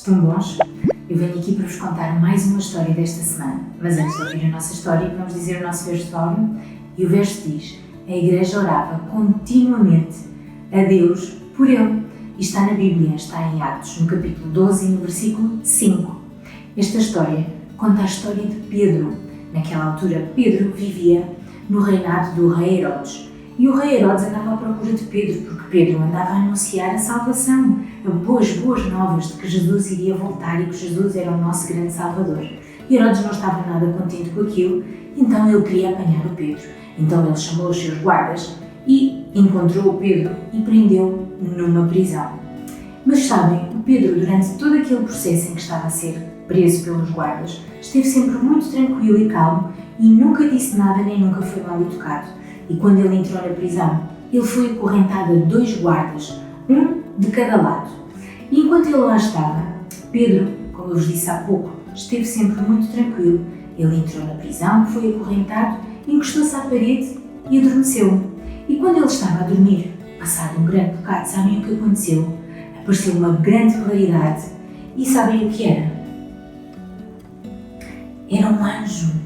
Estão bons? Eu venho aqui para vos contar mais uma história desta semana. Mas antes de ouvir a nossa história, vamos dizer o nosso verso de áudio. E o verso diz: a igreja orava continuamente a Deus por ele. E está na Bíblia, está em Atos, no capítulo 12 e no versículo 5. Esta história conta a história de Pedro. Naquela altura, Pedro vivia no reinado do rei Herodes. E o rei Herodes andava à procura de Pedro, porque Pedro andava a anunciar a salvação, boas novas de que Jesus iria voltar e que Jesus era o nosso grande Salvador. E Herodes não estava nada contente com aquilo, então ele queria apanhar o Pedro. Então ele chamou os seus guardas e encontrou o Pedro e prendeu-o numa prisão. Mas sabem, o Pedro, durante todo aquele processo em que estava a ser preso pelos guardas, esteve sempre muito tranquilo e calmo e nunca disse nada nem nunca foi mal educado. E quando ele entrou na prisão, ele foi acorrentado a 2 guardas, um de cada lado. E enquanto ele lá estava, Pedro, como eu vos disse há pouco, esteve sempre muito tranquilo. Ele entrou na prisão, foi acorrentado, encostou-se à parede e adormeceu. E quando ele estava a dormir, passado um grande bocado, sabem o que aconteceu? Apareceu uma grande claridade e sabem o que era? Era um anjo.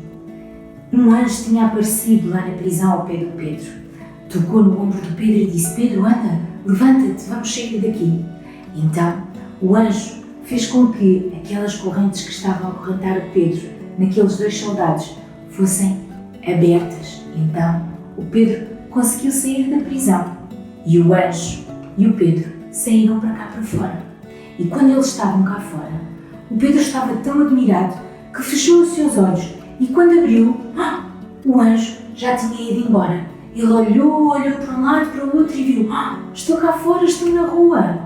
Um anjo tinha aparecido lá na prisão ao pé do Pedro. Tocou no ombro do Pedro e disse: Pedro, anda, levanta-te, vamos sair daqui. Então, o anjo fez com que aquelas correntes que estavam a acorrentar o Pedro naqueles 2 soldados fossem abertas. Então, o Pedro conseguiu sair da prisão. E o anjo e o Pedro saíram para cá para fora. E quando eles estavam cá fora, o Pedro estava tão admirado que fechou os seus olhos. E quando abriu, o anjo já tinha ido embora. Ele olhou para um lado, para o outro e viu: estou cá fora, estou na rua.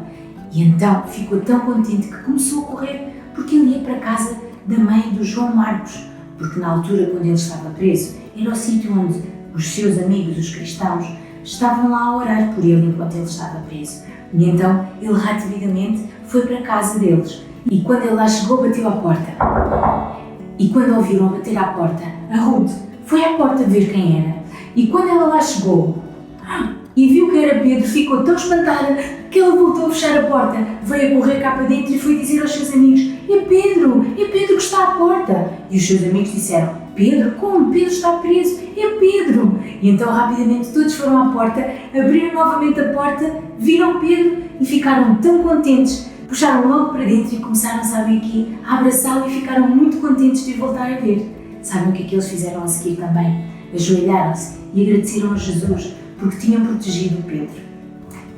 E então ficou tão contente que começou a correr porque ele ia para a casa da mãe do João Marcos. Porque na altura, quando ele estava preso, era o sítio onde os seus amigos, os cristãos, estavam lá a orar por ele enquanto ele estava preso. E então ele rapidamente foi para a casa deles. E quando ele lá chegou, bateu à porta. E quando ouviram a bater à porta, a Ruth foi à porta ver quem era. E quando ela lá chegou e viu que era Pedro, ficou tão espantada que ela voltou a fechar a porta, veio a correr cá para dentro e foi dizer aos seus amigos: é Pedro que está à porta. E os seus amigos disseram: Pedro? Como? Pedro está preso, é Pedro. E então rapidamente todos foram à porta, abriram novamente a porta, viram Pedro e ficaram tão contentes. Puxaram logo para dentro e começaram, sabem aqui, a abraçá-lo e ficaram muito contentes de o voltar a ver. Sabem o que é que eles fizeram a seguir também? Ajoelharam-se e agradeceram a Jesus porque tinham protegido Pedro.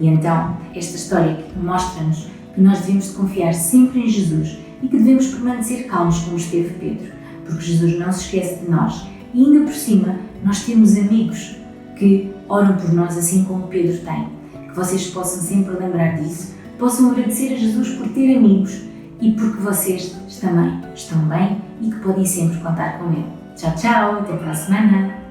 E então, esta história mostra-nos que nós devemos de confiar sempre em Jesus e que devemos permanecer calmos como esteve Pedro, porque Jesus não se esquece de nós. E ainda por cima, nós temos amigos que oram por nós assim como Pedro tem. Que vocês possam sempre lembrar disso, possam agradecer a Jesus por ter amigos e porque vocês também estão bem e que podem sempre contar com Ele. Tchau, tchau, até para a semana!